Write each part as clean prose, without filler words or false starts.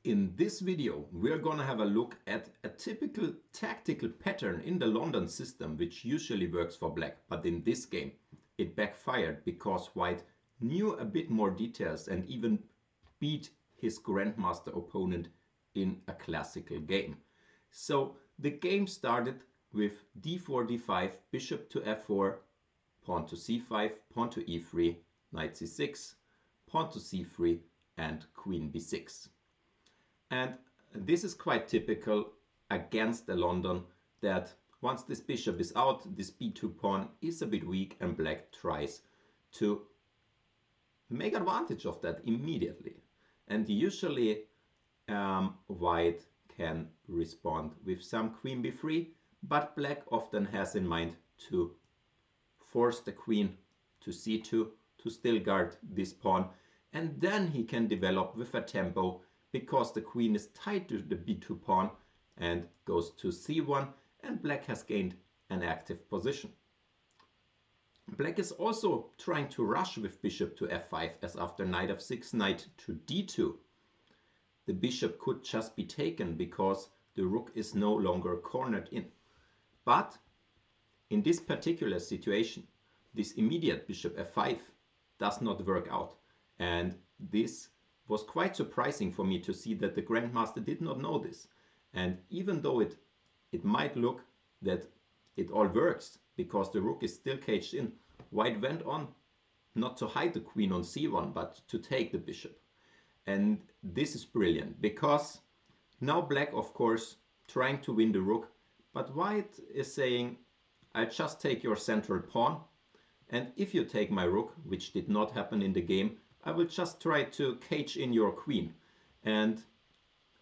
In this video, we're gonna have a look at a typical tactical pattern in the London system which usually works for black, but in this game it backfired because white knew a bit more details and even beat his grandmaster opponent in a classical game. So the game started with d4, d5, bishop to f4, pawn to c5, pawn to e3, knight c6, pawn to c3 and queen b6. And this is quite typical against the London, that once this bishop is out, this b2 pawn is a bit weak and black tries to make advantage of that immediately. And usually white can respond with some queen b3, but black often has in mind to force the queen to c2 to still guard this pawn, and then he can develop with a tempo because the queen is tied to the b2 pawn and goes to c1, and black has gained an active position. Black is also trying to rush with bishop to f5, as after knight f6, knight to d2, the bishop could just be taken because the rook is no longer cornered in. But in this particular situation, this immediate bishop f5 does not work out, and this was quite surprising for me to see that the grandmaster did not know this. And even though it might look that it all works because the rook is still caged in, white went on not to hide the queen on c1 but to take the bishop. And this is brilliant because now black, of course, trying to win the rook, but white is saying, I'll just take your central pawn, and if you take my rook, which did not happen in the game, I will just try to cage in your queen. And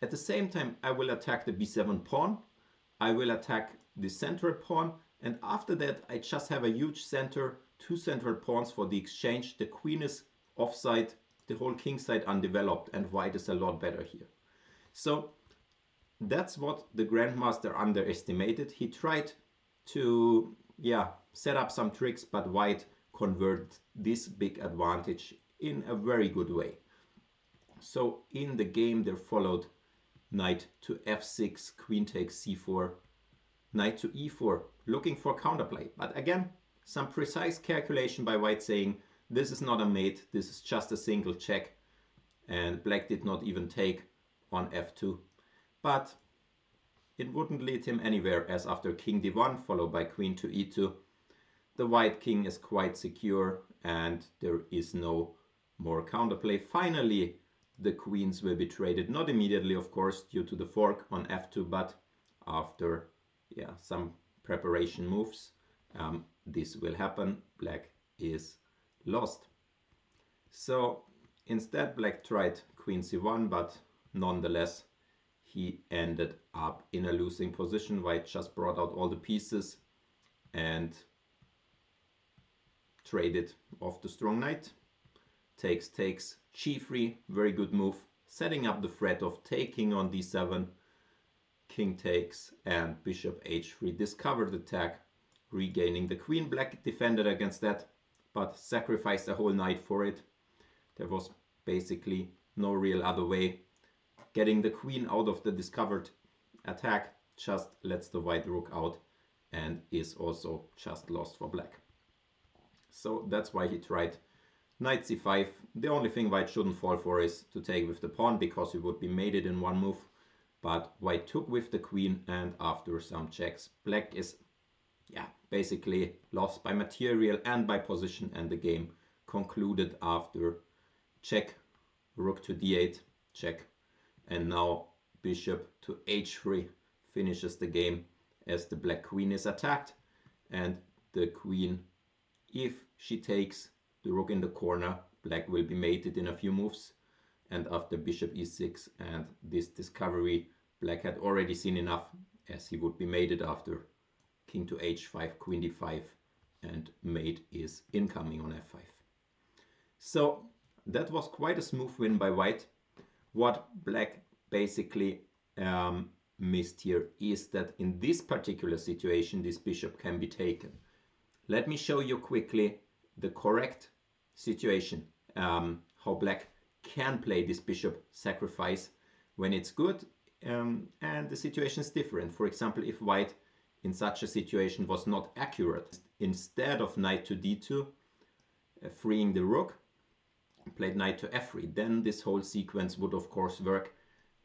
at the same time, I will attack the b7 pawn, I will attack the central pawn, and after that I just have a huge center, two central pawns for the exchange. The queen is offside, the whole king side undeveloped, and white is a lot better here. So that's what the grandmaster underestimated. He tried to set up some tricks, but white converted this big advantage in a very good way. So in the game there followed knight to f6, queen takes c4, knight to e4, looking for counterplay. But again, some precise calculation by white saying, this is not a mate, this is just a single check, and black did not even take on f2. But it wouldn't lead him anywhere, as after king d1 followed by queen to e2, the white king is quite secure and there is no more counterplay. Finally, the queens will be traded, not immediately of course due to the fork on f2, but after some preparation moves. This will happen. Black is lost. So instead black tried queen c1, but nonetheless he ended up in a losing position. White just brought out all the pieces and traded off the strong knight. Takes, g3, very good move, setting up the threat of taking on d7, king takes, and bishop h3, discovered attack, regaining the queen. Black defended against that, but sacrificed a whole knight for it. There was basically no real other way. Getting the queen out of the discovered attack just lets the white rook out and is also just lost for black. So that's why he tried knight c5. The only thing white shouldn't fall for is to take with the pawn, because he would be mated in one move. But white took with the queen, and after some checks, black is basically lost by material and by position, and the game concluded after check, rook to d8, check, and now bishop to h3 finishes the game, as the black queen is attacked, and the queen, if she takes the rook in the corner, black will be mated in a few moves. And after bishop e6 and this discovery, black had already seen enough, as he would be mated after king to h5, queen d5, and mate is incoming on f5. So that was quite a smooth win by white. What black basically missed here is that in this particular situation this bishop can be taken. Let me show you quickly the correct situation, how black can play this bishop sacrifice when it's good, and the situation is different. For example, if white in such a situation was not accurate, instead of knight to d2, freeing the rook, played knight to f3, then this whole sequence would of course work.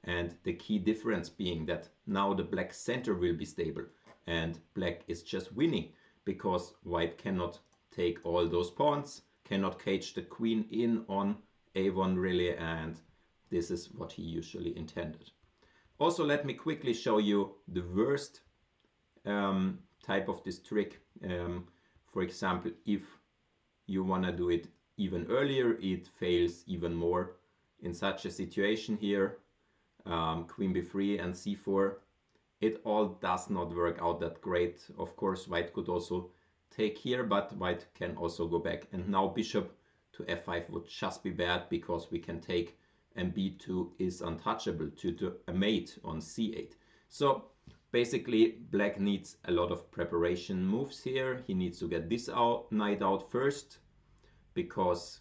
And the key difference being that now the black center will be stable and black is just winning because white cannot take all those pawns, cannot cage the queen in on a1 really, and this is what he usually intended. Also, let me quickly show you the worst type of this trick. For example, if you want to do it even earlier, it fails even more. In such a situation here, queen b3 and c4, it all does not work out that great. Of course, white could also take here, but white can also go back. And now bishop to f5 would just be bad because we can take, and b2 is untouchable to a mate on c8. So basically, black needs a lot of preparation moves here. He needs to get this knight out first, because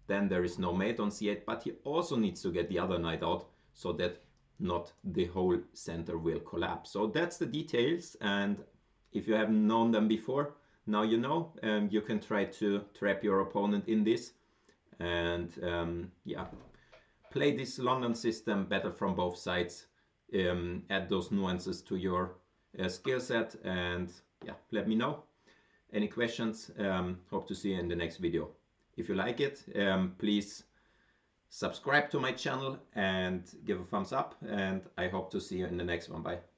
then there is no mate on c8, but he also needs to get the other knight out so that not the whole center will collapse. So that's the details, and if you haven't known them before, now you know. You can try to trap your opponent in this, and yeah, play this London system better from both sides. Add those nuances to your skill set, and yeah, let me know. Any questions? Hope to see you in the next video. If you like it, please subscribe to my channel and give a thumbs up, and I hope to see you in the next one. Bye.